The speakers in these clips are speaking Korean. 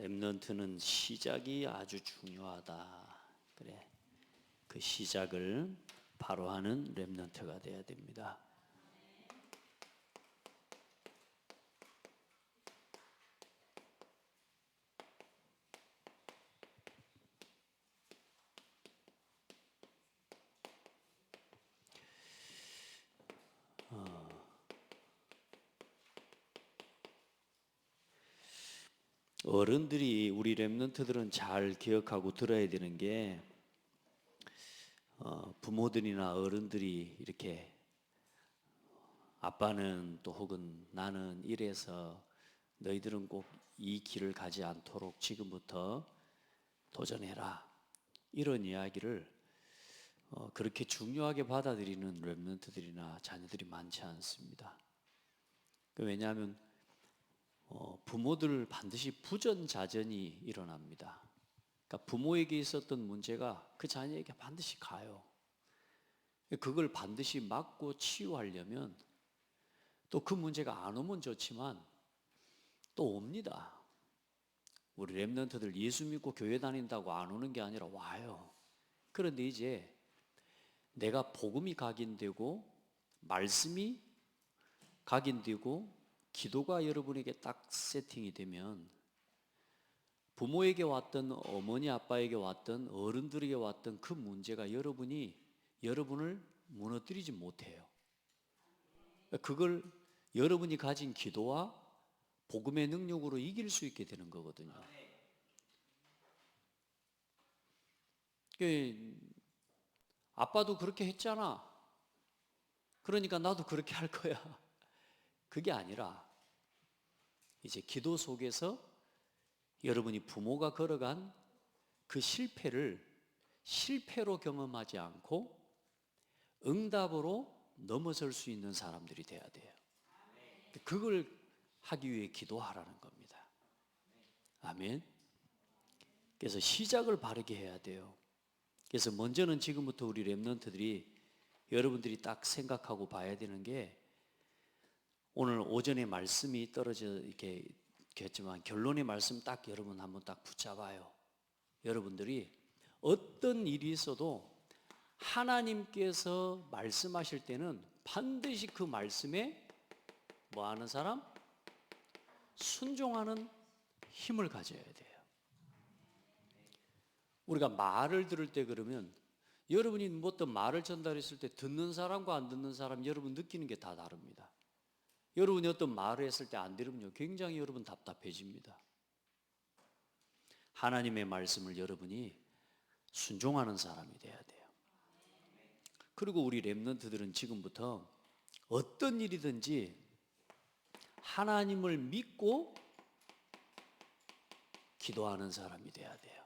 렘넌트는 시작이 아주 중요하다. 그래. 그 시작을 바로 하는 렘넌트가 돼야 됩니다. 어른들이 우리 렘넌트들은 잘 기억하고 들어야 되는 게 부모들이나 어른들이 이렇게 아빠는 또 혹은 나는 이래서 너희들은 꼭 이 길을 가지 않도록 지금부터 도전해라, 이런 이야기를 그렇게 중요하게 받아들이는 렘넌트들이나 자녀들이 많지 않습니다. 왜냐하면 부모들 반드시 부전자전이 일어납니다. 그러니까 부모에게 있었던 문제가 그 자녀에게 반드시 가요. 그걸 반드시 막고 치유하려면 또 그 문제가 안 오면 좋지만 또 옵니다. 우리 렘넌트들 예수 믿고 교회 다닌다고 안 오는 게 아니라 와요. 그런데 이제 내가 복음이 각인되고 말씀이 각인되고 기도가 여러분에게 딱 세팅이 되면 부모에게 왔던 어머니 아빠에게 왔던 어른들에게 왔던 그 문제가 여러분을 무너뜨리지 못해요. 그걸 여러분이 가진 기도와 복음의 능력으로 이길 수 있게 되는 거거든요. 아빠도 그렇게 했잖아, 그러니까 나도 그렇게 할 거야, 그게 아니라 이제 기도 속에서 여러분이 부모가 걸어간 그 실패를 실패로 경험하지 않고 응답으로 넘어설 수 있는 사람들이 돼야 돼요. 그걸 하기 위해 기도하라는 겁니다. 아멘. 그래서 시작을 바르게 해야 돼요. 그래서 먼저는 지금부터 우리 렘넌트들이 여러분들이 딱 생각하고 봐야 되는 게, 오늘 오전에 말씀이 떨어져 이렇게 했지만 결론의 말씀 딱 여러분 한번 딱 붙잡아요. 여러분들이 어떤 일이 있어도 하나님께서 말씀하실 때는 반드시 그 말씀에 뭐 하는 사람? 순종하는 힘을 가져야 돼요. 우리가 말을 들을 때 그러면 여러분이 뭐 어떤 말을 전달했을 때 듣는 사람과 안 듣는 사람 여러분 느끼는 게 다 다릅니다. 여러분이 어떤 말을 했을 때 안 들으면요, 굉장히 여러분 답답해집니다. 하나님의 말씀을 여러분이 순종하는 사람이 돼야 돼요. 그리고 우리 렘넌트들은 지금부터 어떤 일이든지 하나님을 믿고 기도하는 사람이 돼야 돼요.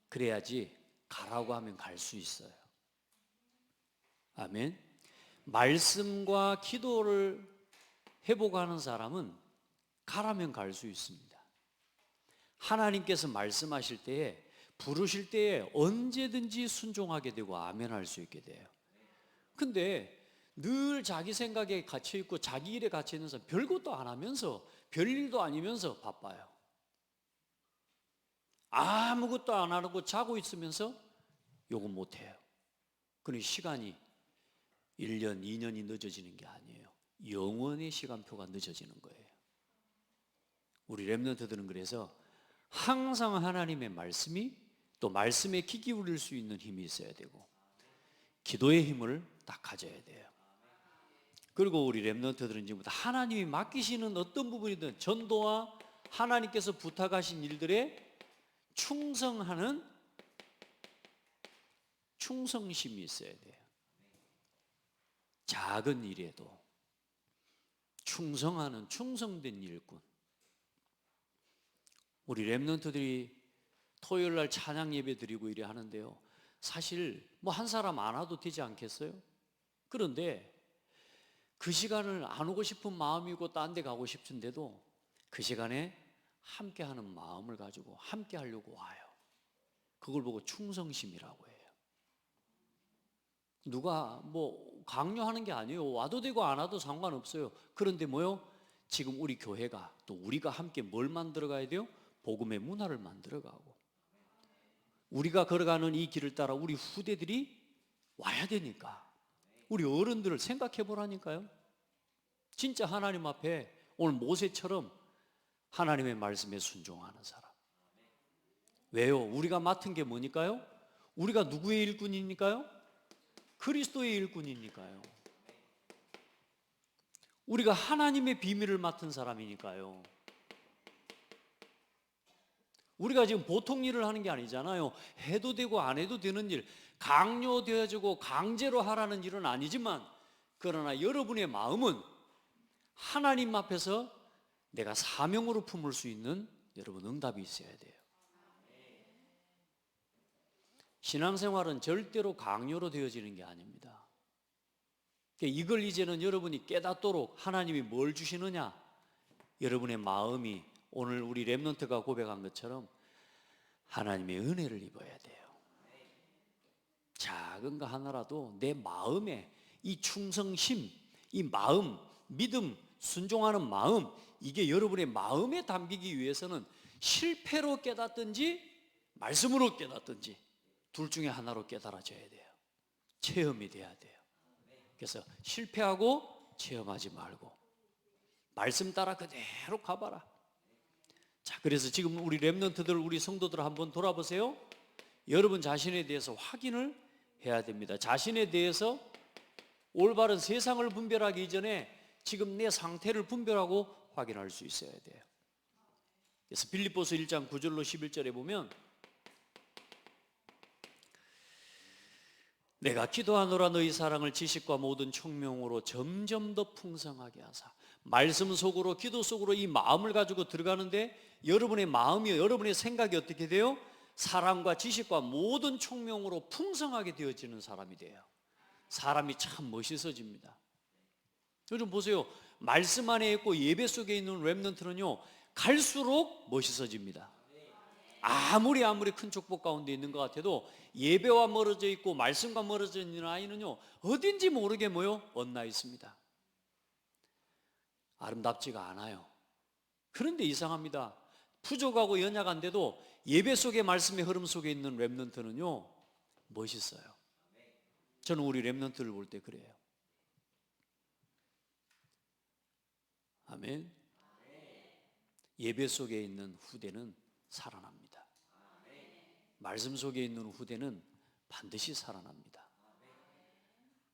그래야지 가라고 하면 갈 수 있어요. 아멘. 말씀과 기도를 회복하는 사람은 가라면 갈 수 있습니다. 하나님께서 말씀하실 때에, 부르실 때에 언제든지 순종하게 되고 아멘할 수 있게 돼요. 근데 늘 자기 생각에 갇혀 있고 자기 일에 갇혀 있는 사람, 별것도 안 하면서 별일도 아니면서 바빠요. 아무것도 안 하고 자고 있으면서 요거 못해요. 그러니 시간이 1년, 2년이 늦어지는 게 아니에요. 영원의 시간표가 늦어지는 거예요. 우리 렘넌트들은 그래서 항상 하나님의 말씀이, 또 말씀에 귀 기울일 수 있는 힘이 있어야 되고 기도의 힘을 딱 가져야 돼요. 그리고 우리 렘넌트들은 지금부터 하나님이 맡기시는 어떤 부분이든 전도와 하나님께서 부탁하신 일들에 충성하는 충성심이 있어야 돼요. 작은 일에도 충성하는 충성된 일꾼. 우리 렘넌트들이 토요일 날 찬양 예배 드리고 이래 하는데요, 사실 뭐 한 사람 안 와도 되지 않겠어요? 그런데 그 시간을 안 오고 싶은 마음이고 딴 데 가고 싶은데도 그 시간에 함께 하는 마음을 가지고 함께 하려고 와요. 그걸 보고 충성심이라고 해요. 누가 뭐 강요하는 게 아니에요. 와도 되고 안 와도 상관없어요. 그런데 뭐요? 지금 우리 교회가 또 우리가 함께 뭘 만들어 가야 돼요? 복음의 문화를 만들어 가고 우리가 걸어가는 이 길을 따라 우리 후대들이 와야 되니까 우리 어른들을 생각해 보라니까요. 진짜 하나님 앞에 오늘 모세처럼 하나님의 말씀에 순종하는 사람. 왜요? 우리가 맡은 게 뭐니까요? 우리가 누구의 일꾼이니까요? 그리스도의 일꾼이니까요. 우리가 하나님의 비밀을 맡은 사람이니까요. 우리가 지금 보통 일을 하는 게 아니잖아요. 해도 되고 안 해도 되는 일, 강요되어지고 강제로 하라는 일은 아니지만 그러나 여러분의 마음은 하나님 앞에서 내가 사명으로 품을 수 있는 여러분 응답이 있어야 돼요. 신앙생활은 절대로 강요로 되어지는 게 아닙니다. 이걸 이제는 여러분이 깨닫도록 하나님이 뭘 주시느냐? 여러분의 마음이 오늘 우리 렘넌트가 고백한 것처럼 하나님의 은혜를 입어야 돼요. 작은 거 하나라도 내 마음에 이 충성심, 이 마음, 믿음, 순종하는 마음, 이게 여러분의 마음에 담기기 위해서는 실패로 깨닫든지 말씀으로 깨닫든지 둘 중에 하나로 깨달아져야 돼요. 체험이 돼야 돼요. 그래서 실패하고 체험하지 말고 말씀 따라 그대로 가봐라. 자, 그래서 지금 우리 렘넌트들, 우리 성도들 한번 돌아보세요. 여러분 자신에 대해서 확인을 해야 됩니다. 자신에 대해서 올바른 세상을 분별하기 이전에 지금 내 상태를 분별하고 확인할 수 있어야 돼요. 그래서 빌립보서 1장 9절로 11절에 보면 내가 기도하노라 너희 사랑을 지식과 모든 총명으로 점점 더 풍성하게 하사. 말씀 속으로 기도 속으로 이 마음을 가지고 들어가는데 여러분의 마음이 여러분의 생각이 어떻게 돼요? 사랑과 지식과 모든 총명으로 풍성하게 되어지는 사람이 돼요. 사람이 참 멋있어집니다. 요즘 보세요. 말씀 안에 있고 예배 속에 있는 렘넌트는요 갈수록 멋있어집니다. 아무리 큰 축복 가운데 있는 것 같아도 예배와 멀어져 있고 말씀과 멀어져 있는 아이는요 어딘지 모르게 엇나 있습니다. 아름답지가 않아요. 그런데 이상합니다. 부족하고 연약한데도 예배 속의 말씀의 흐름 속에 있는 렘넌트는요 멋있어요. 저는 우리 렘넌트를 볼 때 그래요. 아멘. 예배 속에 있는 후대는 살아납니다. 말씀 속에 있는 후대는 반드시 살아납니다.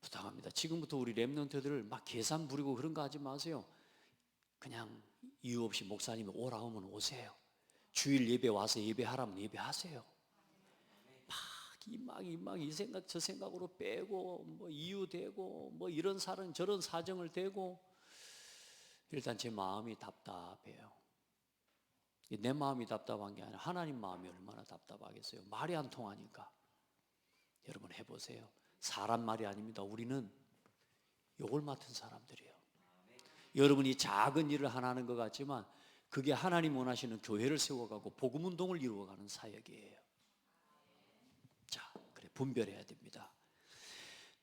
부탁합니다. 지금부터 우리 렘넌트들을 막 계산 부리고 그런 거 하지 마세요. 그냥 이유 없이 목사님이 오라 하면 오세요. 주일 예배 와서 예배하라면 예배하세요. 막 이 생각 저 생각으로 빼고 뭐 이유 대고 뭐 이런 사정 저런 사정을 대고 일단 제 마음이 답답해요. 내 마음이 답답한 게 아니라 하나님 마음이 얼마나 답답하겠어요. 말이 안 통하니까. 여러분 해보세요. 사람 말이 아닙니다. 우리는 욕을 맡은 사람들이에요. 여러분이 작은 일을 하나 하는 것 같지만 그게 하나님 원하시는 교회를 세워가고 복음운동을 이루어가는 사역이에요. 자, 그래 분별해야 됩니다.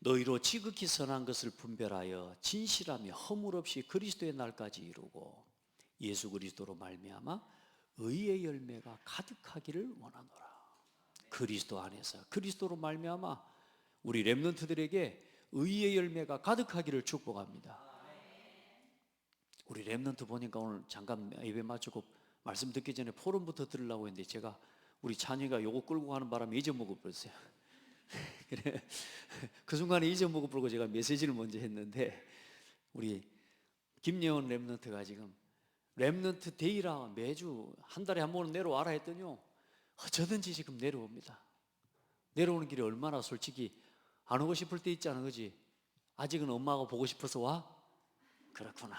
너희로 지극히 선한 것을 분별하여 진실하며 허물 없이 그리스도의 날까지 이루고 예수 그리스도로 말미암아 의의 열매가 가득하기를 원하노라. 그리스도 안에서 그리스도로 말미암아 우리 렘넌트들에게 의의 열매가 가득하기를 축복합니다. 우리 렘넌트 보니까 오늘 잠깐 예배 마치고 말씀 듣기 전에 포럼부터 들으려고 했는데 제가 우리 찬이가 요거 끌고 가는 바람에 잊어먹어 버렸어요. 그래 그 순간에 잊어먹어 버리고 제가 메시지를 먼저 했는데 우리 김예원 렘넌트가 지금 렘넌트 데이라 매주 한 달에 한 번은 내려와라 했더니요 어쩌든지 지금 내려옵니다. 내려오는 길이 얼마나 솔직히 안 오고 싶을 때 있지 않은 거지. 아직은 엄마가 보고 싶어서 와? 그렇구나.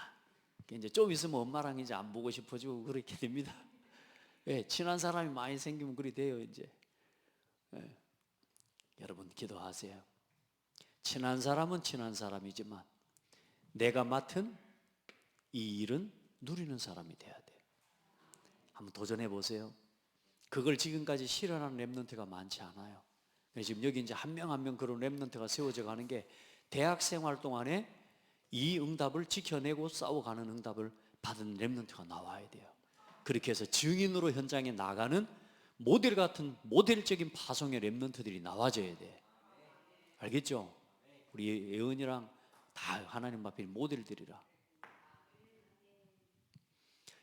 이제 좀 있으면 엄마랑 이제 안 보고 싶어지고 그렇게 됩니다. 예, 친한 사람이 많이 생기면 그리 돼요 이제. 예. 여러분 기도하세요. 친한 사람은 친한 사람이지만 내가 맡은 이 일은 누리는 사람이 돼야 돼요. 한번 도전해 보세요. 그걸 지금까지 실현하는 렘넌트가 많지 않아요. 지금 여기 이제 한 명 한 명 그런 렘넌트가 세워져 가는 게 대학 생활 동안에 이 응답을 지켜내고 싸워가는 응답을 받은 렘넌트가 나와야 돼요. 그렇게 해서 증인으로 현장에 나가는 모델 같은 모델적인 파송의 렘넌트들이 나와줘야 돼. 알겠죠? 우리 예은이랑 다 하나님 앞에 모델들이라.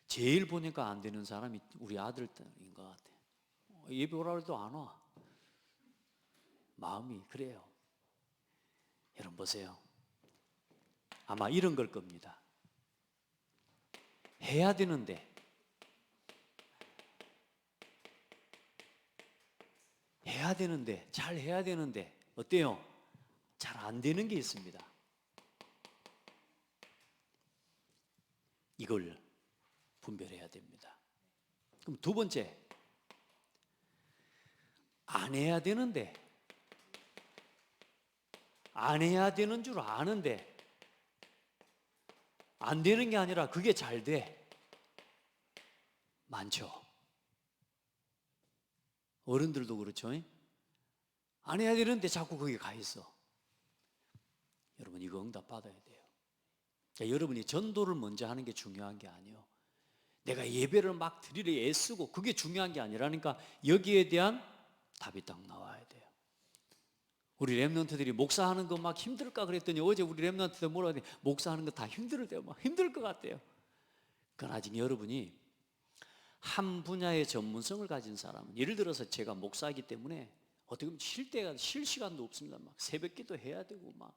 제일 보니까 안 되는 사람이 우리 아들인 것 같아. 예배 오라 해도 안 와. 마음이 그래요. 여러분 보세요. 아마 이런 걸 겁니다. 해야 되는데 잘 해야 되는데 어때요? 잘 안 되는 게 있습니다. 이걸 분별해야 됩니다. 그럼 두 번째, 안 해야 되는데 안 해야 되는 줄 아는데 안 되는 게 아니라 그게 잘 돼. 많죠. 어른들도 그렇죠. 안 해야 되는데 자꾸 거기 가 있어. 여러분 이거 응답 받아야 돼요. 자, 여러분이 전도를 먼저 하는 게 중요한 게 아니에요. 내가 예배를 막 드리려 애쓰고 그게 중요한 게 아니라니까 여기에 대한 답이 딱 나와야 돼요. 우리 렘넌트들이 목사하는 거 막 힘들까 그랬더니 어제 우리 렘넌트들 뭐라 하더니 목사하는 거 다 힘들 때요. 막 힘들 것 같대요. 그건 아직 여러분이 한 분야의 전문성을 가진 사람은, 예를 들어서 제가 목사이기 때문에 어떻게 보면 쉴 시간도 없습니다. 막 새벽기도 해야 되고 막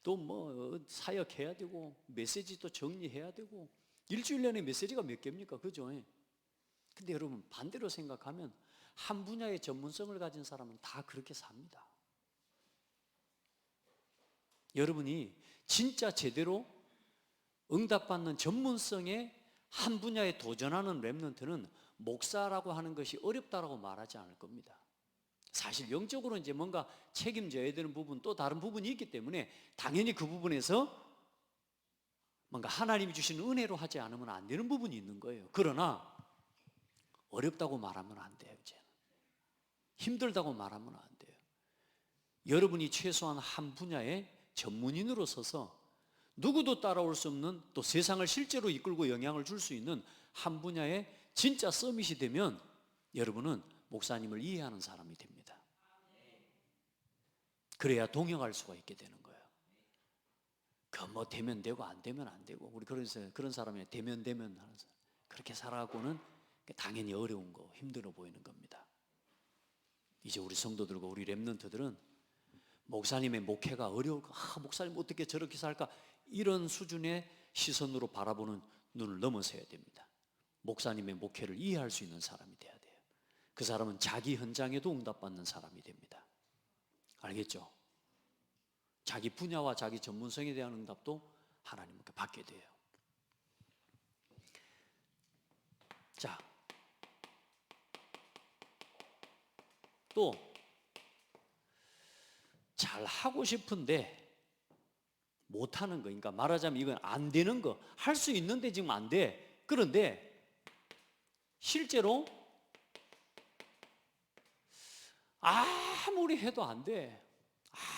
또 뭐 사역해야 되고 메시지도 정리해야 되고 일주일 내내 메시지가 몇 개입니까? 그죠? 근데 여러분 반대로 생각하면 한 분야의 전문성을 가진 사람은 다 그렇게 삽니다. 여러분이 진짜 제대로 응답받는 전문성의 한 분야에 도전하는 렘넌트는 목사라고 하는 것이 어렵다라고 말하지 않을 겁니다. 사실 영적으로 이제 뭔가 책임져야 되는 부분 또 다른 부분이 있기 때문에 당연히 그 부분에서 뭔가 하나님이 주시는 은혜로 하지 않으면 안 되는 부분이 있는 거예요. 그러나 어렵다고 말하면 안 돼요. 이제는 힘들다고 말하면 안 돼요. 여러분이 최소한 한 분야의 전문인으로 서서 누구도 따라올 수 없는, 또 세상을 실제로 이끌고 영향을 줄 수 있는 한 분야의 진짜 서밋이 되면 여러분은 목사님을 이해하는 사람이 됩니다. 그래야 동역할 수가 있게 되는 거예요. 그 뭐 되면 되고 안 되면 안 되고, 우리 그런 사람이 되면 하는 사람, 그렇게 살아가고는 당연히 어려운 거, 힘들어 보이는 겁니다. 이제 우리 성도들과 우리 렘넌트들은 목사님의 목회가 어려울까, 목사님 어떻게 저렇게 살까, 이런 수준의 시선으로 바라보는 눈을 넘어서야 됩니다. 목사님의 목회를 이해할 수 있는 사람이 돼야 돼요. 그 사람은 자기 현장에도 응답받는 사람이 됩니다. 알겠죠? 자기 분야와 자기 전문성에 대한 응답도 하나님께 받게 돼요. 자, 또 잘하고 싶은데 못하는 거, 그러니까 말하자면 이건 안 되는 거, 할 수 있는데 지금 안 돼. 그런데 실제로 아무리 해도 안 돼.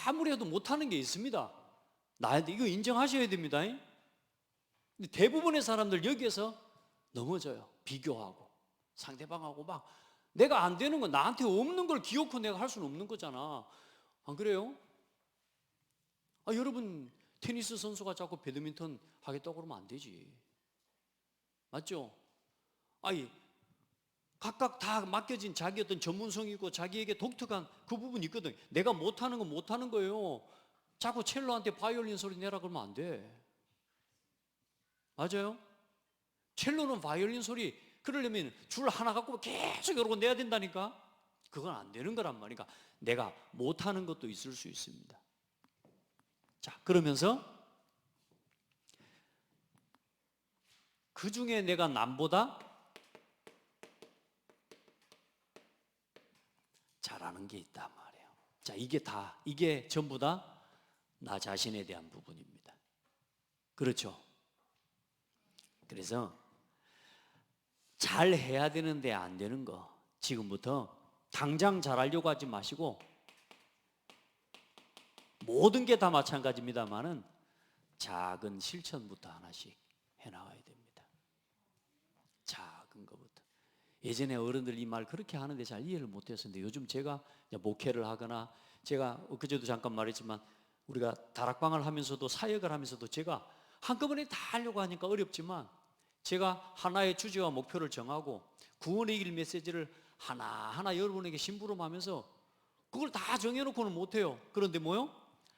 아무리 해도 못하는 게 있습니다. 나한테 이거 인정하셔야 됩니다. 근데 대부분의 사람들 여기에서 넘어져요. 비교하고 상대방하고 막 내가 안 되는 건, 나한테 없는 걸 기어코 내가 할 수는 없는 거잖아. 안 그래요? 여러분 테니스 선수가 자꾸 배드민턴 하겠다고 그러면 안 되지. 맞죠? 각각 다 맡겨진 자기 어떤 전문성이 있고 자기에게 독특한 그 부분이 있거든. 내가 못하는 건 못하는 거예요. 자꾸 첼로한테 바이올린 소리 내라 그러면 안 돼. 맞아요? 첼로는 바이올린 소리 그러려면 줄 하나 갖고 계속 이러고 내야 된다니까. 그건 안 되는 거란 말이니까 내가 못하는 것도 있을 수 있습니다. 자, 그러면서 그 중에 내가 남보다 잘하는 게 있단 말이에요. 자, 이게 전부 다 나 자신에 대한 부분입니다. 그렇죠? 그래서 잘 해야 되는데 안 되는 거, 지금부터 당장 잘하려고 하지 마시고, 모든 게 다 마찬가지입니다만은 작은 실천부터 하나씩 해나가야 됩니다. 작은 것부터. 예전에 어른들 이 말 그렇게 하는데 잘 이해를 못했었는데 요즘 제가 목회를 하거나 제가 그제도 잠깐 말했지만 우리가 다락방을 하면서도 사역을 하면서도 제가 한꺼번에 다 하려고 하니까 어렵지만 제가 하나의 주제와 목표를 정하고 구원의 길 메시지를 하나하나 여러분에게 심부름하면서 그걸 다 정해놓고는 못해요. 그런데 뭐요?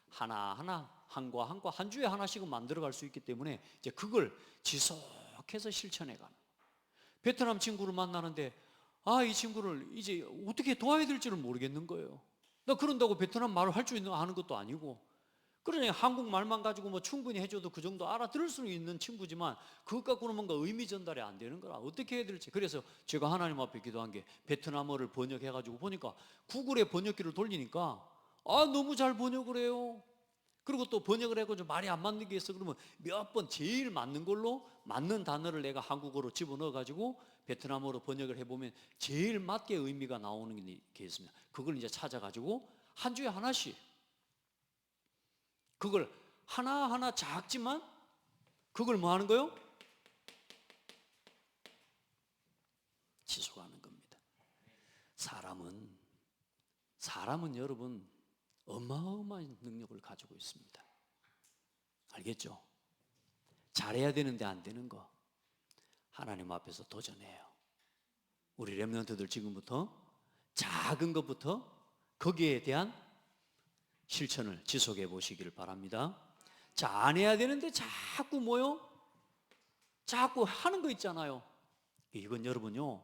하나하나 한과 한과 한 주에 하나씩은 만들어갈 수 있기 때문에 이제 그걸 지속해서 실천해가는. 베트남 친구를 만나는데 이 친구를 이제 어떻게 도와야 될지를 모르겠는 거예요. 나 그런다고 베트남 말을 할 줄 아는 것도 아니고, 그러니 한국말만 가지고 뭐 충분히 해줘도 그 정도 알아들을 수는 있는 친구지만 그것 갖고는 뭔가 의미 전달이 안 되는 거라 어떻게 해야 될지. 그래서 제가 하나님 앞에 기도한 게 베트남어를 번역해가지고 보니까 구글에 번역기를 돌리니까 너무 잘 번역을 해요. 그리고 또 번역을 해가지고 말이 안 맞는 게 있어 그러면 몇 번 제일 맞는 걸로 맞는 단어를 내가 한국어로 집어넣어가지고 베트남어로 번역을 해보면 제일 맞게 의미가 나오는 게 있습니다. 그걸 이제 찾아가지고 한 주에 하나씩 그걸 하나하나 작지만 그걸 뭐 하는 거요? 지속하는 겁니다. 사람은 여러분 어마어마한 능력을 가지고 있습니다. 알겠죠? 잘해야 되는데 안 되는 거 하나님 앞에서 도전해요. 우리 렘넌트들 지금부터 작은 것부터 거기에 대한 실천을 지속해 보시기를 바랍니다. 자, 안 해야 되는데 자꾸 뭐요? 자꾸 하는 거 있잖아요. 이건 여러분요,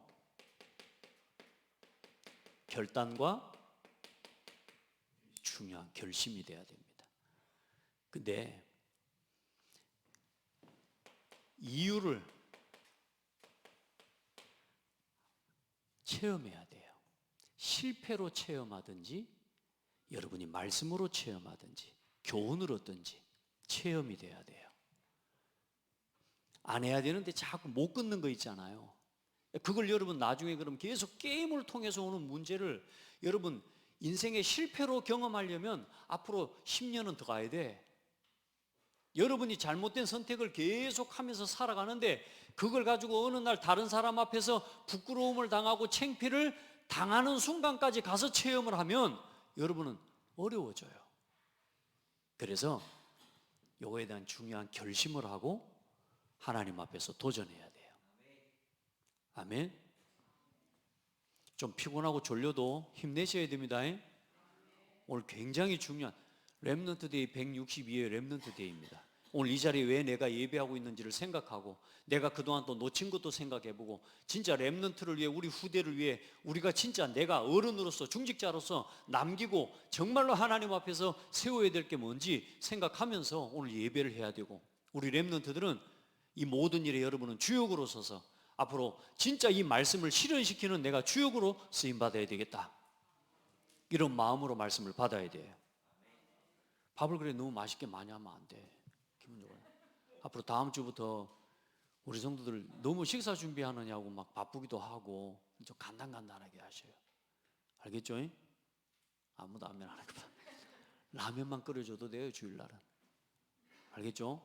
결단과 중요한 결심이 돼야 됩니다. 근데 이유를 체험해야 돼요. 실패로 체험하든지 여러분이 말씀으로 체험하든지 교훈을 얻든지 체험이 돼야 돼요. 안 해야 되는데 자꾸 못 끊는 거 있잖아요. 그걸 여러분 나중에 그럼 계속 게임을 통해서 오는 문제를 여러분 인생의 실패로 경험하려면 앞으로 10년은 더 가야 돼. 여러분이 잘못된 선택을 계속 하면서 살아가는데 그걸 가지고 어느 날 다른 사람 앞에서 부끄러움을 당하고 창피를 당하는 순간까지 가서 체험을 하면 여러분은 어려워져요. 그래서 요거에 대한 중요한 결심을 하고 하나님 앞에서 도전해야 돼요. 아멘. 좀 피곤하고 졸려도 힘내셔야 됩니다. 오늘 굉장히 중요한 렘넌트 데이 162회 렘넌트 데이입니다. 오늘 이 자리에 왜 내가 예배하고 있는지를 생각하고 내가 그동안 또 놓친 것도 생각해보고 진짜 렘넌트를 위해 우리 후대를 위해 우리가 진짜 내가 어른으로서 중직자로서 남기고 정말로 하나님 앞에서 세워야 될 게 뭔지 생각하면서 오늘 예배를 해야 되고, 우리 렘넌트들은 이 모든 일에 여러분은 주역으로 서서 앞으로 진짜 이 말씀을 실현시키는 내가 주역으로 쓰임받아야 되겠다, 이런 마음으로 말씀을 받아야 돼요. 밥을 그래 너무 맛있게 많이 하면 안 돼. 기본적으로 앞으로 다음 주부터 우리 성도들 너무 식사 준비하느냐고 막 바쁘기도 하고 좀 간단하게 하셔요. 알겠죠? 아무도 라면 안 하거든. 라면만 끓여줘도 돼요, 주일날은. 알겠죠?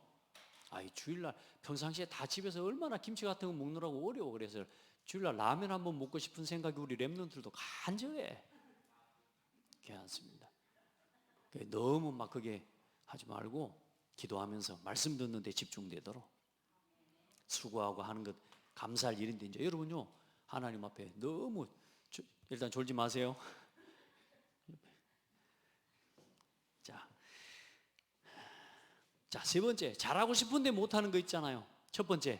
이 주일날 평상시에 다 집에서 얼마나 김치 같은 거 먹느라고 어려워. 그래서 주일날 라면 한번 먹고 싶은 생각이 우리 렘넌트들도 간절해. 괜찮습니다. 너무 막 그게 하지 말고 기도하면서 말씀 듣는 데 집중되도록 수고하고 하는 것 감사할 일인데, 이제 여러분요 하나님 앞에 너무 일단 졸지 마세요. 자, 세 번째, 잘하고 싶은데 못하는 거 있잖아요. 첫 번째,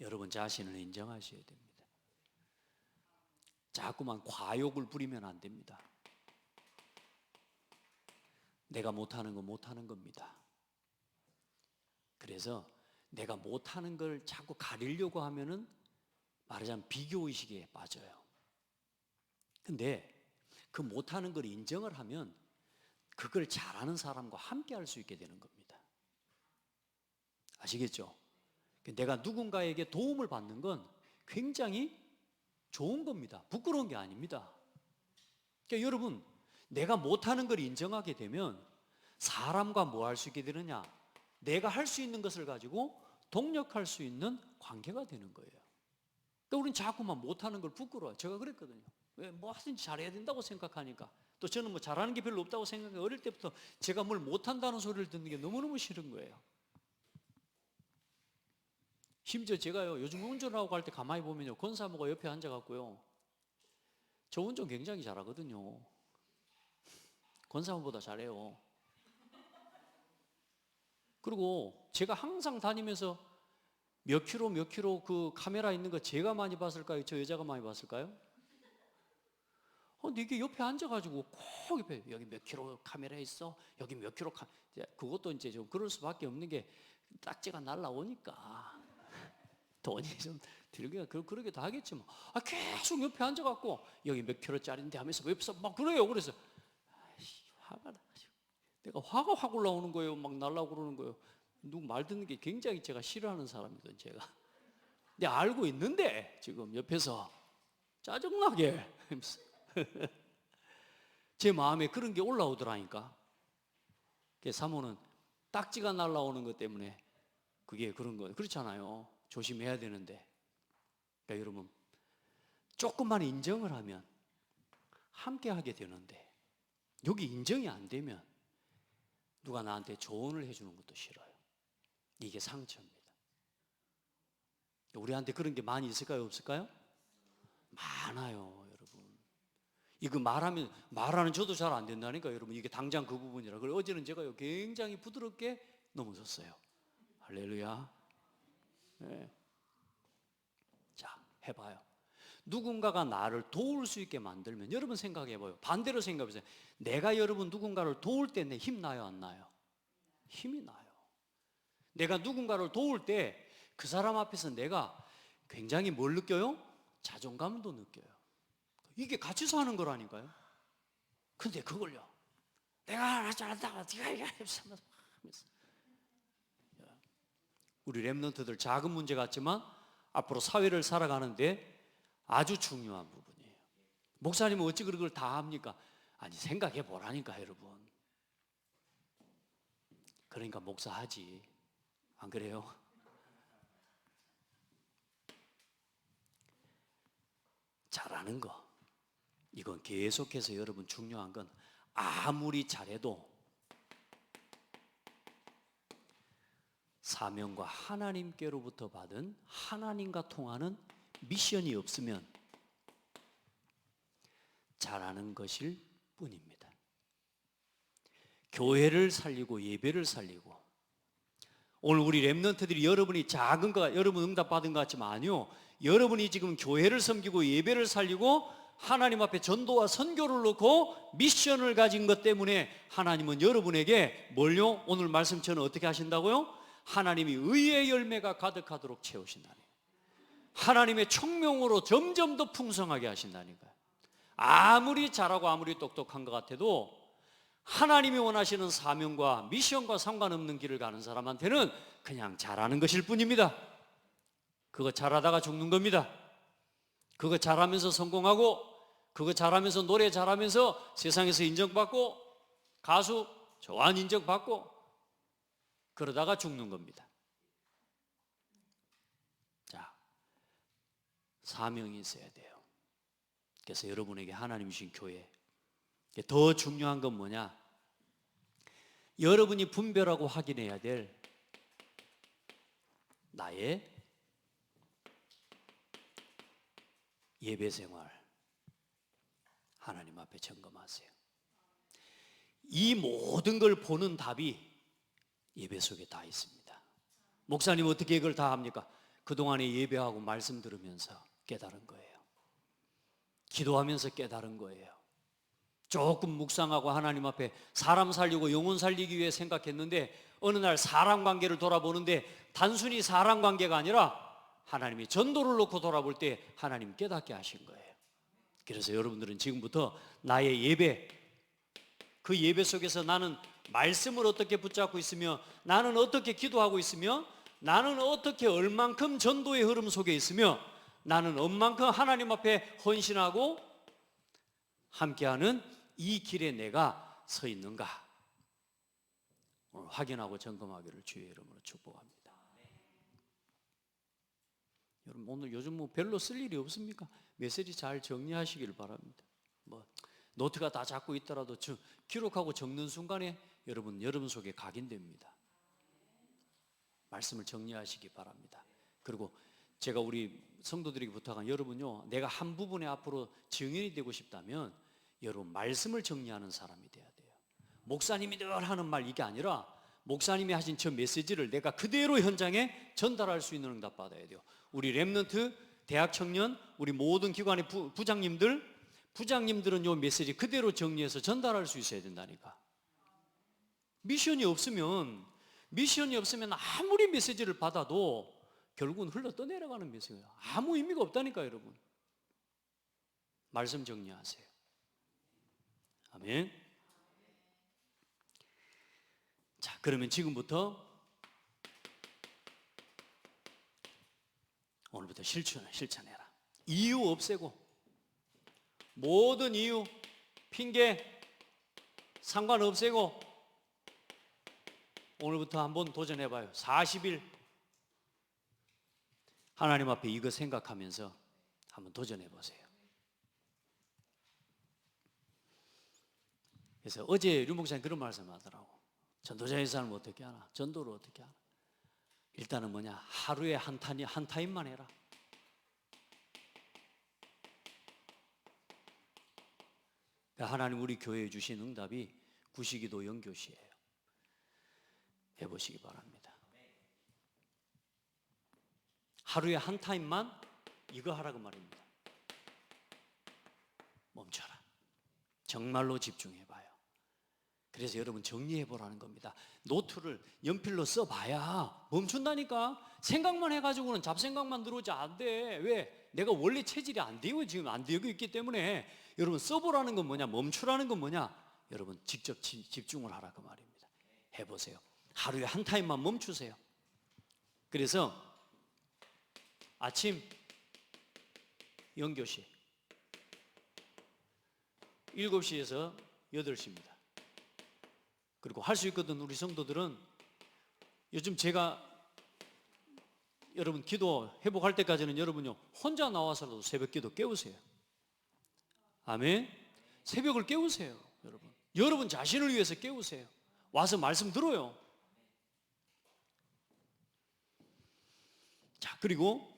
여러분 자신을 인정하셔야 됩니다. 자꾸만 과욕을 부리면 안 됩니다. 내가 못하는 거 못하는 겁니다. 그래서 내가 못하는 걸 자꾸 가리려고 하면은 말하자면 비교의식에 빠져요. 근데 그 못하는 걸 인정을 하면 그걸 잘하는 사람과 함께 할 수 있게 되는 겁니다. 아시겠죠? 내가 누군가에게 도움을 받는 건 굉장히 좋은 겁니다. 부끄러운 게 아닙니다. 그러니까 여러분, 내가 못하는 걸 인정하게 되면 사람과 뭐 할 수 있게 되느냐? 내가 할 수 있는 것을 가지고 동력할 수 있는 관계가 되는 거예요. 그러니까 우리는 자꾸만 못하는 걸 부끄러워요. 제가 그랬거든요. 왜 뭐 하든지 잘해야 된다고 생각하니까. 또 저는 뭐 잘하는 게 별로 없다고 생각해요. 어릴 때부터 제가 뭘 못한다는 소리를 듣는 게 너무너무 싫은 거예요. 심지어 제가요, 요즘 운전하고 갈 때 가만히 보면요, 권사모가 옆에 앉아갖고요, 저 운전 굉장히 잘하거든요. 권사모보다 잘해요. 그리고 제가 항상 다니면서 몇 킬로 그 카메라 있는 거 제가 많이 봤을까요? 저 여자가 많이 봤을까요? 근데 이게 옆에 앉아가지고 꼭 옆에 여기 몇 킬로 카메라 있어? 여기 몇 킬로 그것도 이제 좀 그럴 수밖에 없는 게 딱지가 날라오니까 돈이 좀 들기가 그러기도 하겠지 뭐. 계속 옆에 앉아갖고 여기 몇 킬로짜리인데 하면서 옆에서 막 그래요. 그래서 화가 나가지고 내가 화가 확 올라오는 거예요. 막 날라오고 그러는 거예요. 누구 말 듣는 게 굉장히 제가 싫어하는 사람이거든 제가. 근데 알고 있는데 지금 옆에서 짜증나게 하면서 제 마음에 그런 게 올라오더라니까. 사모는 딱지가 날라오는 것 때문에 그게 그런 거 그렇잖아요. 조심해야 되는데. 그러니까 여러분 조금만 인정을 하면 함께 하게 되는데 여기 인정이 안 되면 누가 나한테 조언을 해주는 것도 싫어요. 이게 상처입니다. 우리한테 그런 게 많이 있을까요? 없을까요? 많아요, 여러분. 이거 말하는 저도 잘 안 된다니까, 여러분. 이게 당장 그 부분이라. 그래서 어제는 제가요, 굉장히 부드럽게 넘어섰어요. 할렐루야. 네. 자, 해봐요. 누군가가 나를 도울 수 있게 만들면, 여러분 생각해봐요. 반대로 생각해보세요. 내가 여러분 누군가를 도울 때 내 힘 나요, 안 나요? 힘이 나요. 내가 누군가를 도울 때 그 사람 앞에서 내가 굉장히 뭘 느껴요? 자존감도 느껴요. 이게 같이 사는 거라니까요. 근데 그걸요, 내가 하지 않았다고 네가 이거 하면서 우리 랩런트들 작은 문제 같지만 앞으로 사회를 살아가는데 아주 중요한 부분이에요. 목사님은 어찌 그걸 다 합니까? 아니 생각해 보라니까 여러분. 그러니까 목사하지. 안 그래요? 잘하는 거, 이건 계속해서 여러분 중요한 건 아무리 잘해도 사명과 하나님께로부터 받은 하나님과 통하는 미션이 없으면 잘하는 것일 뿐입니다. 교회를 살리고 예배를 살리고, 오늘 우리 랩런트들이 여러분이 작은 거, 여러분 응답받은 것 같지만 아니요, 여러분이 지금 교회를 섬기고 예배를 살리고 하나님 앞에 전도와 선교를 놓고 미션을 가진 것 때문에 하나님은 여러분에게 뭘요? 오늘 말씀처럼 어떻게 하신다고요? 하나님이 의의 열매가 가득하도록 채우신다니, 하나님의 총명으로 점점 더 풍성하게 하신다니까요. 아무리 잘하고 아무리 똑똑한 것 같아도 하나님이 원하시는 사명과 미션과 상관없는 길을 가는 사람한테는 그냥 잘하는 것일 뿐입니다. 그거 잘하다가 죽는 겁니다. 그거 잘하면서 성공하고, 그거 잘하면서 노래 잘하면서 세상에서 인정받고, 가수 좋아하는 인정받고, 그러다가 죽는 겁니다. 자, 사명이 있어야 돼요. 그래서 여러분에게 하나님이 주신 교회, 더 중요한 건 뭐냐? 여러분이 분별하고 확인해야 될 나의 예배 생활, 하나님 앞에 점검하세요. 이 모든 걸 보는 답이 예배 속에 다 있습니다. 목사님 어떻게 이걸 다 합니까? 그동안에 예배하고 말씀 들으면서 깨달은 거예요. 기도하면서 깨달은 거예요. 조금 묵상하고 하나님 앞에 사람 살리고 영혼 살리기 위해 생각했는데 어느 날 사람 관계를 돌아보는데 단순히 사람 관계가 아니라 하나님이 전도를 놓고 돌아볼 때 하나님 깨닫게 하신 거예요. 그래서 여러분들은 지금부터 나의 예배, 그 예배 속에서 나는 말씀을 어떻게 붙잡고 있으며, 나는 어떻게 기도하고 있으며, 나는 어떻게 얼만큼 전도의 흐름 속에 있으며, 나는 얼만큼 하나님 앞에 헌신하고 함께하는 이 길에 내가 서 있는가, 오늘 확인하고 점검하기를 주의 이름으로 축복합니다. 여러분 오늘 요즘 뭐 별로 쓸 일이 없습니까? 메시지 잘 정리하시길 바랍니다. 뭐 노트가 다 잡고 있더라도 기록하고 적는 순간에 여러분 속에 각인됩니다. 말씀을 정리하시기 바랍니다. 그리고 제가 우리 성도들에게 부탁한 여러분요, 내가 한 부분에 앞으로 증인이 되고 싶다면 여러분 말씀을 정리하는 사람이 돼야 돼요. 목사님이 늘 하는 말 이게 아니라 목사님이 하신 저 메시지를 내가 그대로 현장에 전달할 수 있는 응답 받아야 돼요. 우리 랩넌트, 대학 청년, 우리 모든 기관의 부장님들은 요 메시지 그대로 정리해서 전달할 수 있어야 된다니까. 미션이 없으면 아무리 메시지를 받아도 결국은 흘러 떠내려가는 메시지예요. 아무 의미가 없다니까 여러분. 말씀 정리하세요. 아멘. 자, 그러면 지금부터 오늘부터 실천해라. 이유 없애고 모든 이유, 핑계, 상관 없애고 오늘부터 한번 도전해봐요. 40일 하나님 앞에 이거 생각하면서 한번 도전해보세요. 그래서 어제 류 목사님 그런 말씀 하더라고. 전도자의 삶을 어떻게 하나? 전도를 어떻게 하나? 일단은 뭐냐? 하루에 한 타임만 해라. 하나님 우리 교회에 주신 응답이 구시기도 영교시예요. 해보시기 바랍니다. 하루에 한 타임만 이거 하라고 말입니다. 멈춰라. 정말로 집중해봐요. 그래서 여러분 정리해보라는 겁니다. 노트를 연필로 써봐야 멈춘다니까. 생각만 해가지고는 잡생각만 들어오지 안 돼. 왜? 내가 원래 체질이 안 되고 지금 안 되고 있기 때문에 여러분 써보라는 건 뭐냐? 멈추라는 건 뭐냐? 여러분 직접 집중을 하라 그 말입니다. 해보세요. 하루에 한 타임만 멈추세요. 그래서 아침 영교시 7시에서 8시입니다. 그리고 할 수 있거든. 우리 성도들은 요즘 제가 여러분 기도 회복할 때까지는 여러분요 혼자 나와서라도 새벽 기도 깨우세요. 아멘. 새벽을 깨우세요. 여러분 자신을 위해서 깨우세요. 와서 말씀 들어요. 자, 그리고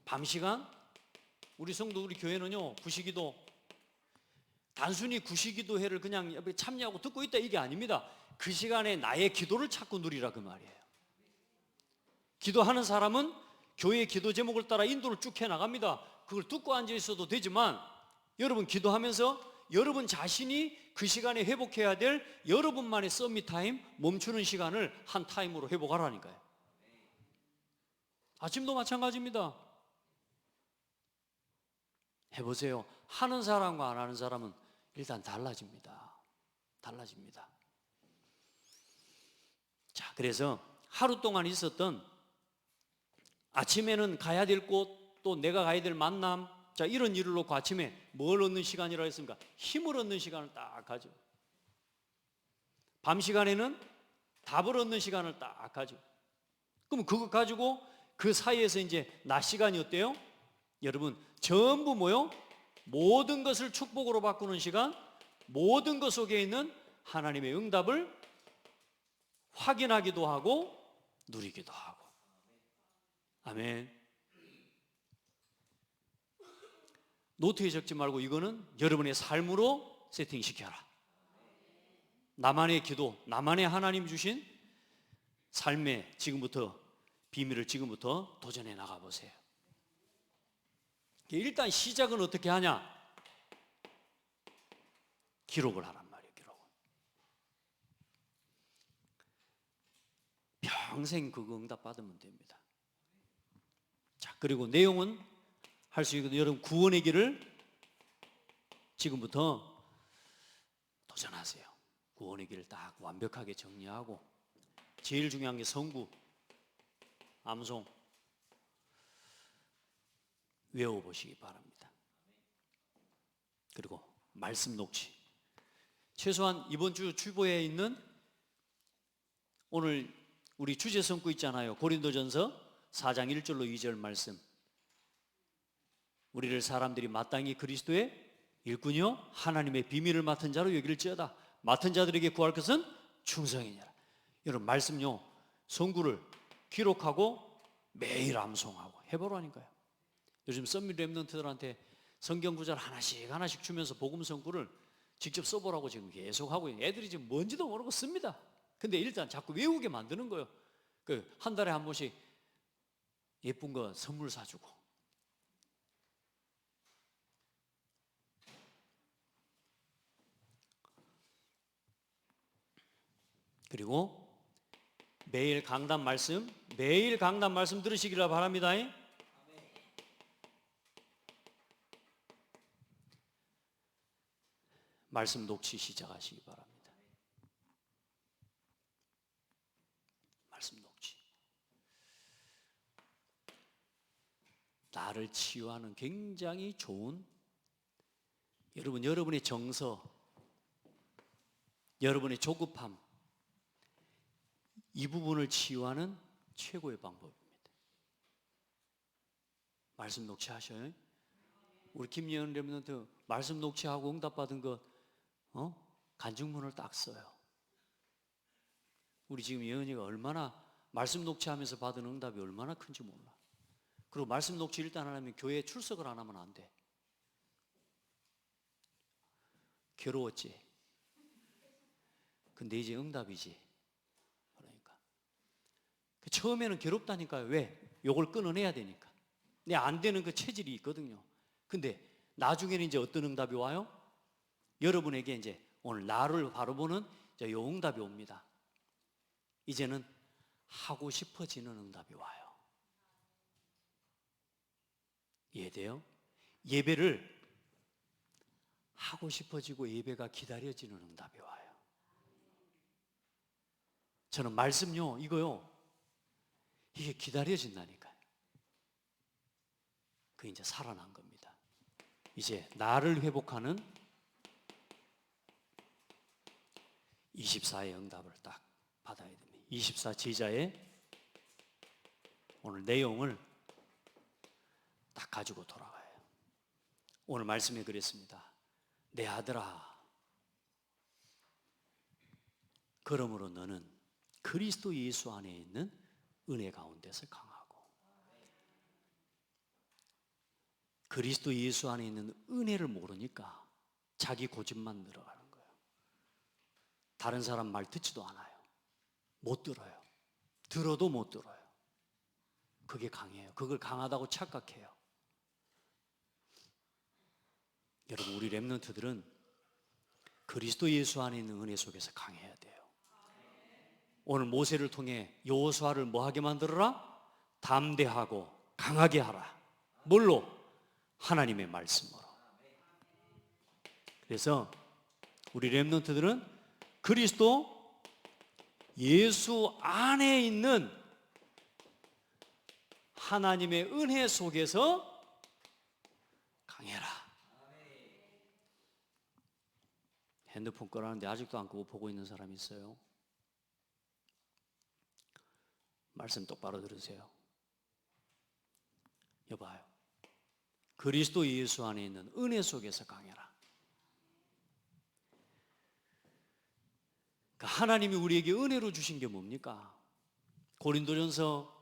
밤 시간 우리 성도 우리 교회는요 구시기도 단순히 구시기도회를 그냥 참여하고 듣고 있다 이게 아닙니다. 그 시간에 나의 기도를 찾고 누리라 그 말이에요. 기도하는 사람은 교회의 기도 제목을 따라 인도를 쭉 해나갑니다. 그걸 듣고 앉아 있어도 되지만 여러분 기도하면서 여러분 자신이 그 시간에 회복해야 될 여러분만의 서밋 타임, 멈추는 시간을 한 타임으로 회복하라니까요. 아침도 마찬가지입니다. 해보세요. 하는 사람과 안 하는 사람은 일단 달라집니다. 자, 그래서 하루 동안 있었던 아침에는 가야 될 곳, 또 내가 가야 될 만남, 자, 이런 일을 놓고 아침에 뭘 얻는 시간이라 했습니까? 힘을 얻는 시간을 딱 가져. 밤 시간에는 답을 얻는 시간을 딱 가져. 그럼 그거 가지고 그 사이에서 이제 낮 시간이 어때요? 여러분 전부 뭐요? 모든 것을 축복으로 바꾸는 시간, 모든 것 속에 있는 하나님의 응답을 확인하기도 하고 누리기도 하고. 아멘. 노트에 적지 말고 이거는 여러분의 삶으로 세팅시켜라. 나만의 기도, 나만의 하나님 주신 삶의 지금부터 비밀을 지금부터 도전해 나가보세요. 일단 시작은 어떻게 하냐? 기록을 하란 말이에요. 기록을. 평생 그거 응답 받으면 됩니다. 자, 그리고 내용은 할 수 있거든요. 여러분 구원의 길을 지금부터 도전하세요. 구원의 길을 딱 완벽하게 정리하고 제일 중요한 게 성구, 암송 외워보시기 바랍니다. 그리고 말씀 녹취. 최소한 이번 주 주보에 있는 오늘 우리 주제 성구 있잖아요. 고린도전서 4장 1절로 2절 말씀. 우리를 사람들이 마땅히 그리스도의 일꾼이요 하나님의 비밀을 맡은 자로 여길지어다. 맡은 자들에게 구할 것은 충성이니라. 여러분 말씀요 성구를 기록하고 매일 암송하고 해보라니까요. 요즘 썸밋 랩런트들한테 성경 구절 하나씩 주면서 복음 성구를 직접 써보라고 지금 계속 하고 있는 애들이 지금 뭔지도 모르고 씁니다. 근데 일단 자꾸 외우게 만드는 거예요. 한 달에 한 번씩 예쁜 거 선물 사주고. 그리고 매일 강단 말씀 들으시기를 바랍니다. 말씀 녹취 시작하시기 바랍니다. 말씀 녹취. 나를 치유하는 굉장히 좋은, 여러분의 정서, 여러분의 조급함, 이 부분을 치유하는 최고의 방법입니다. 말씀 녹취하셔요. 우리 김예은 랩런트 말씀 녹취하고 응답받은 거 간증문을 딱 써요. 우리 지금 예은이가 얼마나 말씀 녹취하면서 받은 응답이 얼마나 큰지 몰라. 그리고 말씀 녹취 일단 안 하면 교회에 출석을 안 하면 안 돼. 괴로웠지. 근데 이제 응답이지. 그러니까 처음에는 괴롭다니까요. 왜? 요걸 끊어내야 되니까. 근데 안 되는 그 체질이 있거든요. 근데 나중에는 이제 어떤 응답이 와요? 여러분에게 이제 오늘 나를 바로 보는 요 응답이 옵니다. 이제는 하고 싶어지는 응답이 와요. 이해돼요? 예배를 하고 싶어지고 예배가 기다려지는 응답이 와요. 저는 말씀요 이거요 이게 기다려진다니까요. 그게 이제 살아난 겁니다. 이제 나를 회복하는 24의 응답을 딱 받아야 됩니다. 24 제자의 오늘 내용을 딱 가지고 돌아가요. 오늘 말씀에 그랬습니다. 내 아들아, 그러므로 너는 그리스도 예수 안에 있는 은혜 가운데서 강하고, 그리스도 예수 안에 있는 은혜를 모르니까 자기 고집만 늘어가는 거예요. 다른 사람 말 듣지도 않아요. 못 들어요. 들어도 못 들어요. 그게 강해요. 그걸 강하다고 착각해요. 여러분, 우리 랩런트들은 그리스도 예수 안에 있는 은혜 속에서 강해야 돼요. 오늘 모세를 통해 여호수아를 뭐하게 만들어라? 담대하고 강하게 하라. 뭘로? 하나님의 말씀으로. 그래서 우리 랩런트들은 그리스도 예수 안에 있는 하나님의 은혜 속에서 강해라. 핸드폰 꺼라는데 아직도 안 끄고 보고 있는 사람 있어요? 말씀 똑바로 들으세요. 여봐요. 그리스도 예수 안에 있는 은혜 속에서 강해라. 그러니까 하나님이 우리에게 은혜로 주신 게 뭡니까? 고린도전서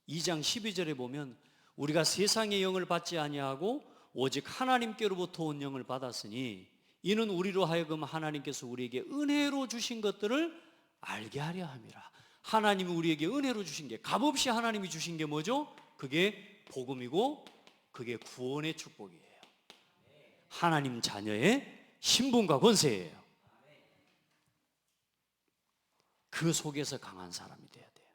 2장 12절에 보면 우리가 세상의 영을 받지 아니하고 오직 하나님께로부터 온 영을 받았으니 이는 우리로 하여금 하나님께서 우리에게 은혜로 주신 것들을 알게 하려 함이라. 하나님이 우리에게 은혜로 주신 게, 값없이 하나님이 주신 게 뭐죠? 그게 복음이고 그게 구원의 축복이에요. 하나님 자녀의 신분과 권세예요. 그 속에서 강한 사람이 돼야 돼요.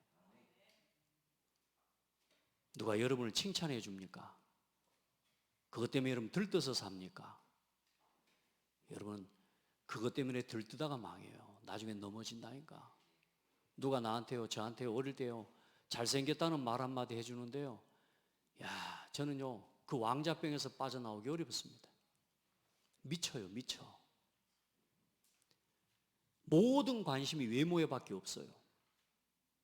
누가 여러분을 칭찬해 줍니까? 그것 때문에 여러분 들떠서 삽니까? 여러분 그것 때문에 들뜨다가 망해요. 나중에 넘어진다니까. 누가 나한테요, 저한테요, 어릴 때요 잘생겼다는 말 한마디 해주는데요, 야, 저는요 그 왕자병에서 빠져나오기 어렵습니다. 미쳐요, 미쳐. 모든 관심이 외모에 밖에 없어요.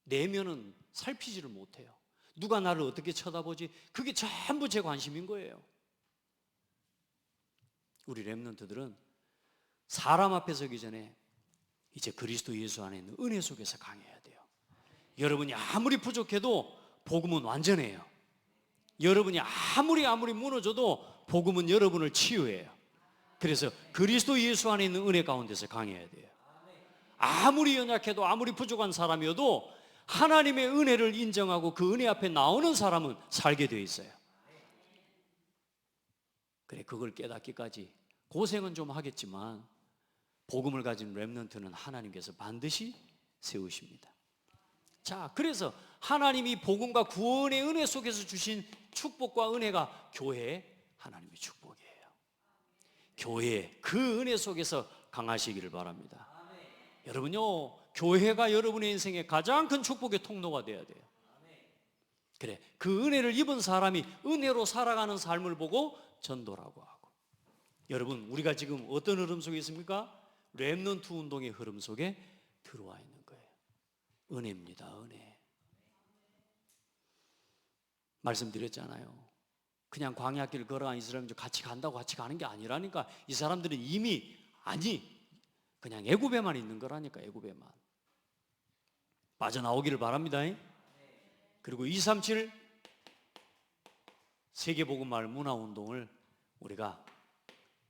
내면은 살피지를 못해요. 누가 나를 어떻게 쳐다보지? 그게 전부 제 관심인 거예요. 우리 렘넌트들은 사람 앞에 서기 전에 이제 그리스도 예수 안에 있는 은혜 속에서 강해야 돼요. 여러분이 아무리 부족해도 복음은 완전해요. 여러분이 아무리 무너져도 복음은 여러분을 치유해요. 그래서 그리스도 예수 안에 있는 은혜 가운데서 강해야 돼요. 아무리 연약해도 아무리 부족한 사람이어도 하나님의 은혜를 인정하고 그 은혜 앞에 나오는 사람은 살게 되어 있어요. 그래, 그걸 깨닫기까지 고생은 좀 하겠지만 복음을 가진 렘넌트는 하나님께서 반드시 세우십니다. 자, 그래서 하나님이 복음과 구원의 은혜 속에서 주신 축복과 은혜가 교회 하나님의 축복이에요. 교회 그 은혜 속에서 강하시기를 바랍니다. 여러분요, 교회가 여러분의 인생의 가장 큰 축복의 통로가 돼야 돼요. 그래, 그 은혜를 입은 사람이 은혜로 살아가는 삶을 보고 전도라고 하고. 여러분, 우리가 지금 어떤 흐름 속에 있습니까? 렘넌트 운동의 흐름 속에 들어와 있는 거예요. 은혜입니다. 은혜. 말씀드렸잖아요. 그냥 광야길 걸어간 이스라엘들 같이 간다고 같이 가는 게 아니라니까. 이 사람들은 이미 그냥 애굽에만 있는 거라니까. 애굽에만 빠져나오기를 바랍니다. 그리고 237 세계복음마을 문화운동을 우리가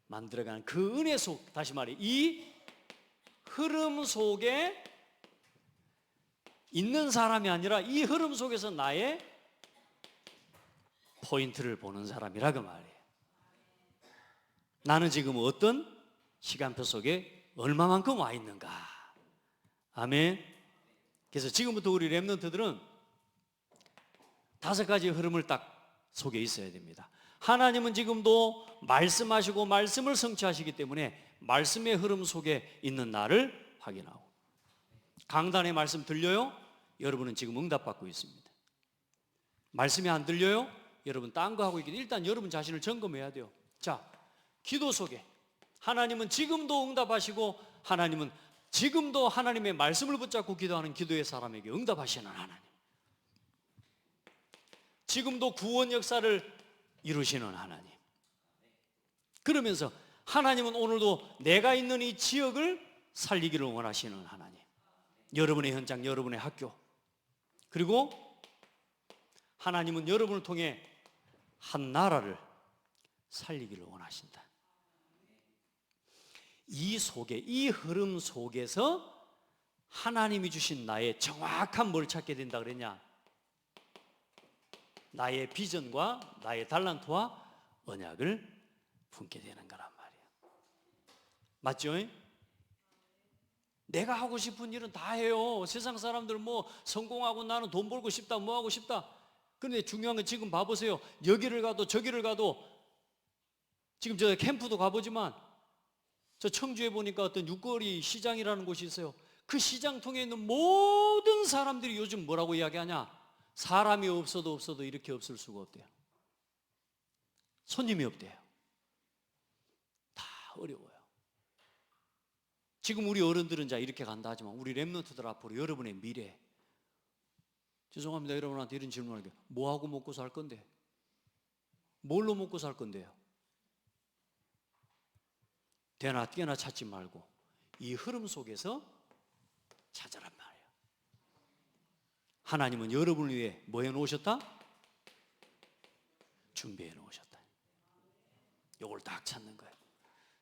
만들어가는 그 은혜 속, 다시 말해 이 흐름 속에 있는 사람이 아니라 이 흐름 속에서 나의 포인트를 보는 사람이라 그 말이에요. 나는 지금 어떤 시간표 속에 얼마만큼 와 있는가. 아멘. 그래서 지금부터 우리 렘넌트들은 5가지 흐름을 딱 속에 있어야 됩니다. 하나님은 지금도 말씀하시고 말씀을 성취하시기 때문에 말씀의 흐름 속에 있는 나를 확인하고, 강단의 말씀 들려요? 여러분은 지금 응답받고 있습니다. 말씀이 안 들려요? 여러분 딴 거 하고 있기 때문에 일단 여러분 자신을 점검해야 돼요. 자, 기도 속에 하나님은 지금도 응답하시고 하나님은 지금도 하나님의 말씀을 붙잡고 기도하는 기도의 사람에게 응답하시는 하나님, 지금도 구원 역사를 이루시는 하나님. 그러면서 하나님은 오늘도 내가 있는 이 지역을 살리기를 원하시는 하나님, 여러분의 현장, 여러분의 학교, 그리고 하나님은 여러분을 통해 한 나라를 살리기를 원하신다. 이 속에, 이 흐름 속에서 하나님이 주신 나의 정확한 뭘 찾게 된다 그랬냐? 나의 비전과 나의 달란트와 언약을 품게 되는 거란 말이에요. 맞죠? 내가 하고 싶은 일은 다 해요. 세상 사람들 뭐 성공하고 나는 돈 벌고 싶다, 뭐 하고 싶다. 그런데 중요한 건 지금 봐보세요. 여기를 가도 저기를 가도, 지금 저 캠프도 가보지만 저 청주에 보니까 어떤 육거리 시장이라는 곳이 있어요. 그 시장 통에 있는 모든 사람들이 요즘 뭐라고 이야기하냐? 사람이 없어도 이렇게 없을 수가 없대요. 손님이 없대요. 다 어려워요. 지금 우리 어른들은 자 이렇게 간다 하지만 우리 렘넌트들 앞으로 여러분의 미래, 죄송합니다 여러분한테 이런 질문을 할게요. 뭐하고 먹고 살 건데? 뭘로 먹고 살 건데요? 되나 뛰어나 찾지 말고 이 흐름 속에서 찾아란 말이에요. 하나님은 여러분을 위해 뭐 해놓으셨다? 준비해 놓으셨다. 요걸 딱 찾는 거예요.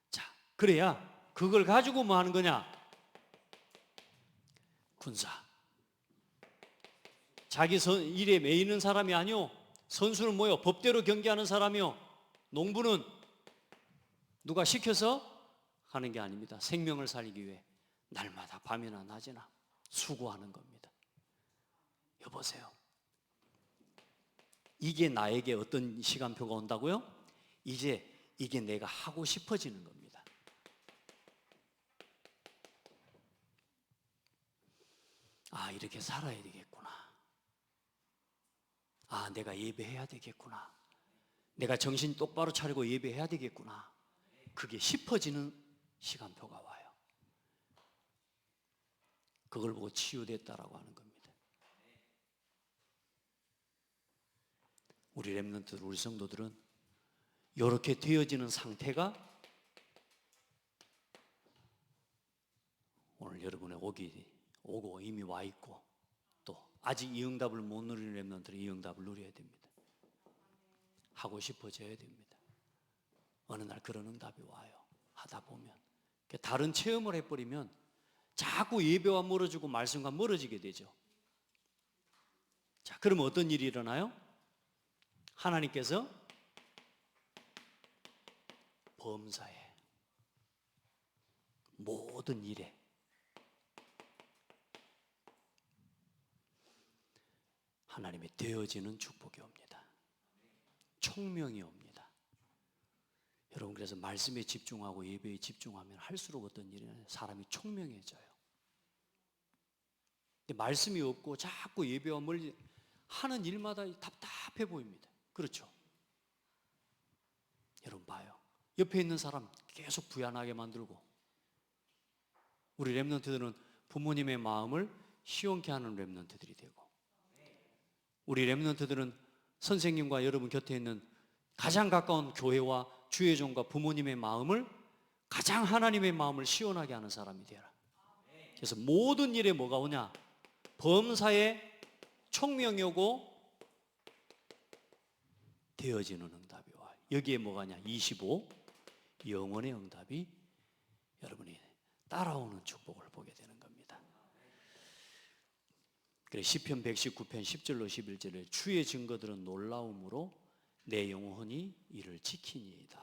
자, 그래야 그걸 가지고 뭐 하는 거냐? 군사. 자기 일에 매이는 사람이 아니요. 선수는 뭐요? 법대로 경기하는 사람이요. 농부는 누가 시켜서 하는 게 아닙니다. 생명을 살리기 위해 날마다 밤이나 낮이나 수고하는 겁니다. 여보세요. 이게 나에게 어떤 시간표가 온다고요? 이제 이게 내가 하고 싶어지는 겁니다. 아, 이렇게 살아야 되겠구나. 아, 내가 예배해야 되겠구나. 내가 정신 똑바로 차리고 예배해야 되겠구나. 그게 싶어지는 시간표가 와요. 그걸 보고 치유됐다라고 하는 겁니다. 우리 렘넌트들, 우리 성도들은 이렇게 되어지는 상태가 오늘 여러분의 오고 이미 와 있고, 또 아직 이 응답을 못 누리는 렘넌트들은 이 응답을 누려야 됩니다. 하고 싶어져야 됩니다. 어느 날 그런 응답이 와요. 하다 보면 다른 체험을 해버리면 자꾸 예배와 멀어지고 말씀과 멀어지게 되죠. 자, 그러면 어떤 일이 일어나요? 하나님께서 범사에, 모든 일에 하나님의 되어지는 축복이 옵니다. 총명이 옵니다. 여러분, 그래서 말씀에 집중하고 예배에 집중하면 할수록 어떤 일이냐면 사람이 총명해져요. 근데 말씀이 없고 자꾸 예배와 멀리 하는 일마다 답답해 보입니다. 그렇죠? 여러분 봐요. 옆에 있는 사람 계속 부안하게 만들고, 우리 렘넌트들은 부모님의 마음을 시원케 하는 렘넌트들이 되고, 우리 렘넌트들은 선생님과 여러분 곁에 있는 가장 가까운 교회와 주의 종과 부모님의 마음을, 가장 하나님의 마음을 시원하게 하는 사람이 되라. 그래서 모든 일에 뭐가 오냐? 범사에 총명이 오고 되어지는 응답이 와요. 여기에 뭐가냐? 25, 영원의 응답이 여러분이 따라오는 축복을 보게 되는 겁니다. 그래, 시편 119편 10절로 11절에 주의 증거들은 놀라움으로 내 영혼이 이를 지키나이다.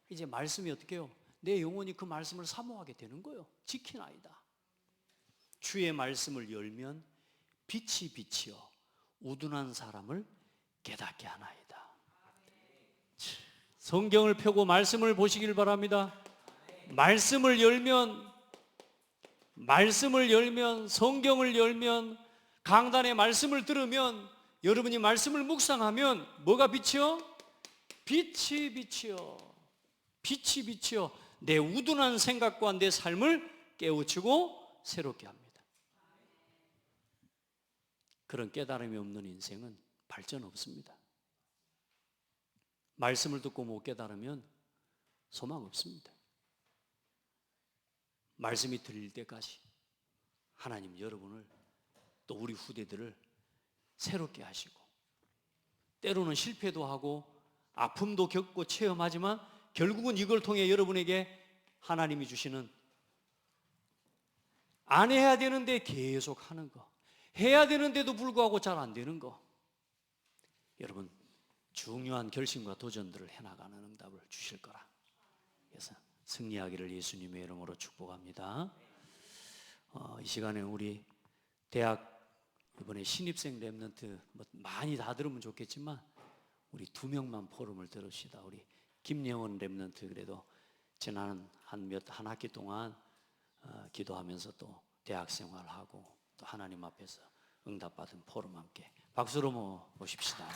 이제 말씀이 어떻게 해요? 내 영혼이 그 말씀을 사모하게 되는 거예요. 지키나이다. 주의 말씀을 열면 빛이 비치어 우둔한 사람을 깨닫게 하나이다. 성경을 펴고 말씀을 보시길 바랍니다. 말씀을 열면, 성경을 열면, 강단의 말씀을 들으면, 여러분이 말씀을 묵상하면 뭐가 비치어? 빛이 비치어 내 우둔한 생각과 내 삶을 깨우치고 새롭게 합니다. 그런 깨달음이 없는 인생은 발전 없습니다. 말씀을 듣고 못 깨달으면 소망 없습니다. 말씀이 들릴 때까지 하나님 여러분을, 또 우리 후대들을 새롭게 하시고, 때로는 실패도 하고 아픔도 겪고 체험하지만 결국은 이걸 통해 여러분에게 하나님이 주시는, 안 해야 되는데 계속 하는 거, 해야 되는데도 불구하고 잘 안 되는 거, 여러분 중요한 결심과 도전들을 해나가는 응답을 주실 거라. 그래서 승리하기를 예수님의 이름으로 축복합니다. 이 시간에 우리 대학 이번에 신입생 렘넌트 많이 다 들으면 좋겠지만 우리 2명만 포럼을 들읍시다. 우리 김영원 렘넌트, 그래도 지난 한 학기 동안 기도하면서 또 대학 생활하고 또 하나님 앞에서 응답받은 포럼 함께 박수로 모십시다.